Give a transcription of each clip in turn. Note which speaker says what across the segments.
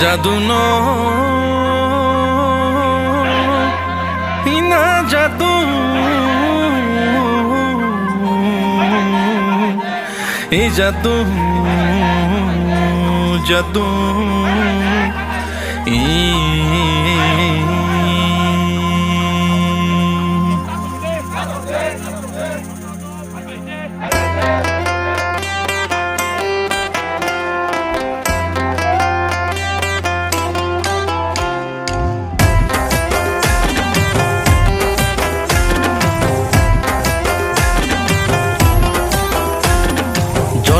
Speaker 1: জাদু না জাদু এই জাদু জাদু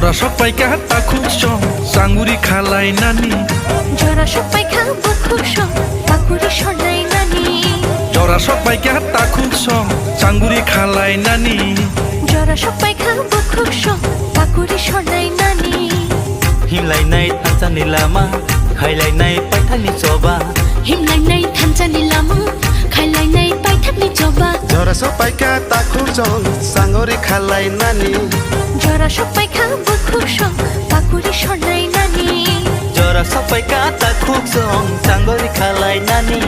Speaker 1: জরা সবাই কাটা খুব সং সাঙ্গুরি খালাই নানি
Speaker 2: জরা সবাই খাবো খুব সং পাকুড়ি সনাই নানি
Speaker 1: জরা সবাই কাটা খুব সং সাঙ্গুরি খালাই নানি
Speaker 2: জরা সবাই খাবো খুব সং পাকুড়ি সনাই নানি
Speaker 3: হিমলাইনাই থানচানি লামা খাইলাইনাই পাইথানি চবা
Speaker 2: হিমলাইনাই থানচানি লামা খাইলাইনাই পাইথানি চবা
Speaker 4: জরা সবাই কাটা খুব সং সাঙ্গুরি খালাই নানি
Speaker 2: জরা সবাই খাবো খুব সং পাকুড়ি সনাই নানি
Speaker 3: জরা সবাই কাটা খুব সং সাঙ্গরি খালাই নানি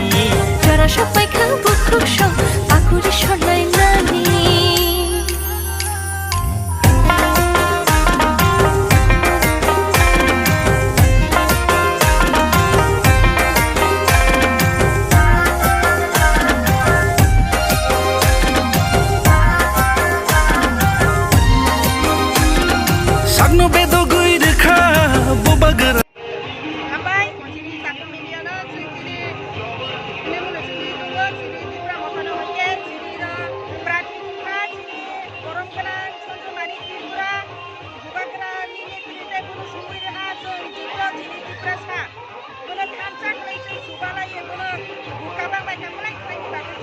Speaker 2: জরা সবাই খাবো খুব সং পাকুড়ি সনাই নানি
Speaker 1: sagno bedo gui rekha bobagara
Speaker 5: Sampai sini satu miliar sini ini mulai sini dulu sini di Pramono Hotel sini do Pratika sini orang kenal contoh mari Tripura juga kenal ini kita guru sumber aja Tripura sini di Prasa guna kancak lagi subala ya guna buka bang macam lagi lagi bagus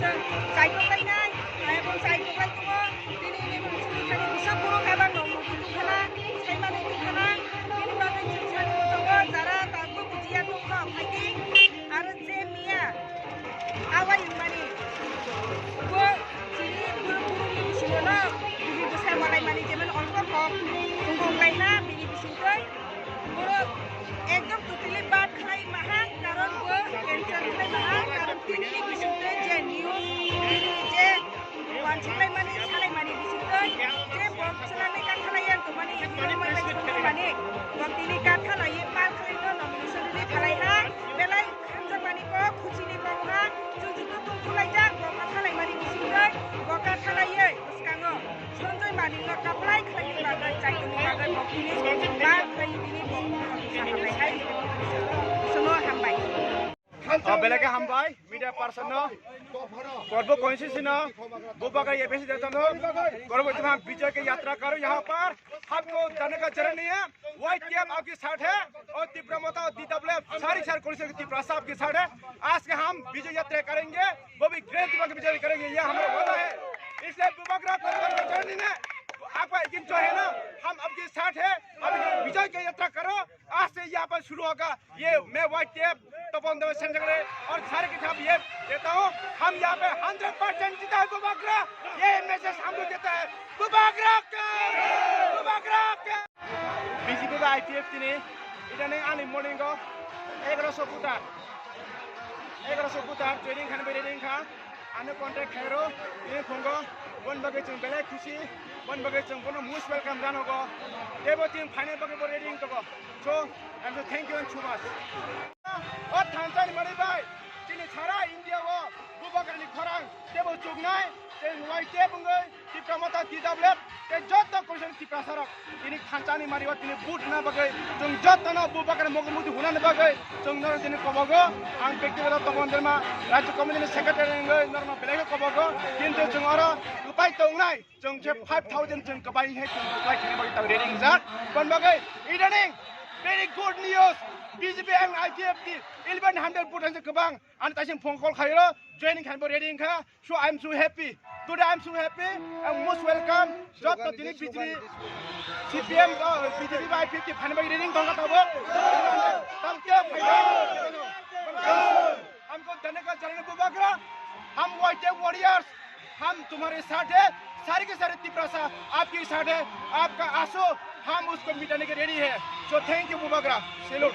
Speaker 5: saya lagi nai saya pun saya lagi tuh ini mulai sini kali bisa guru kabang dong itu kena saya mana itu kena ini bagai cerita Zara tahu pujian tuh kok lagi harus Zemia awal mani gua sini buru-buru di sini loh jadi besar mulai mani zaman orang kok tunggu lainnya bini bisingkai gua ekdom tutili bat khai mahal karena gua cancel khai mahal karena bini bisingkai je news bini je wancilai mani bisingkai je bom selane kan khalayan tuh mani ini mani tuh mani bom bini kan khalayan mal khai no nomination ini khalayan belai kanjor mani ko khuchini bongha jujutu tung khulai bom khalai mani bisingkai boka khalayan uskango sonjoi mani no kaplai khalai bagai caituni bagai bom bini bat khai bini bom khalai hai sono hambai
Speaker 6: बेलगे हामबाय media person गर्व कोइंसिस बुबाका ये बेसी देता गर्व हम विजय की यात्रा करो यहाँ पर हमको जाने का जरूरत नहीं है व्हाइट कैप आपकी साइड है और तिब्रमता और DWF सारी कोलिशन की तिब्रासा आपकी साइड है आज के हम विजय यात्रा करेंगे वो भी ग्रेट की विजय करेंगे ये हमारा वादा है इसलिए बुबाका को जरूरत नहीं है आपका यकीन जो है ना हम आपके साथ है अब विजय की यात्रा करो आज से यहाँ पर शुरू होगा ये मैं व्हाइट कैप और सारे किताब ये देता हूँ हम यहाँ पे 100% जीता है बुबागरा ये मैसेज हम लोग देता है बुबागरा बीजेपी का ITF ने इधर नहीं आने मॉर्निंग को 1100 पुतार ट्रेनिंग खाने पे ट्रेनिंग खा आने कॉन्ट्रैक्ट खेरो ये फोंगो वन बगे चुन बेले खुशी वन बगे चुन कोनो मोस्ट वेलकम जानो को टेबल टीम फाइनल बगे पर रेडिंग तो को so I am thank you so much और थांचानी मरी भाई जिन्हें सारा इंडिया वो बुबागरानी खरांग टेबल चुगनाय ते वाई टे बुंगे तिप्रामता DWF ते जत क्वेश्चन तिप्रासारक इनी थांचानी मरी वा तिनी बूट ना बगे जों जत ना बुबागरा मगमुति हुना न बगे जों नर दिने कबगो आं व्यक्तिगत तबनदेमा राज्य कमिटिनि सेक्रेटारि नगै नरमा बेलेगे कबगो किन्तु जों आरो उपाय तंनाय जों जे 5000 जों कबाय हे जों उपाय खेने बगे ता रेडिंग जात बन बगे इडनिं very good news BJP and ITF 1100% kebang an tasim phone call khairo training khan bo reading kha so I'm so happy today I'm so happy and most welcome job to tini BJP CPM BJP by 50 phan by reading dong ka tabo tam ke हमको देने का चरण बुबागरा हम white warriors हम तुम्हारे साथ है सारी के सारे तिप्रासा आपके साथ है आपका आंसू हम उसको मिटाने के रेडी है so thank you Bubagra salute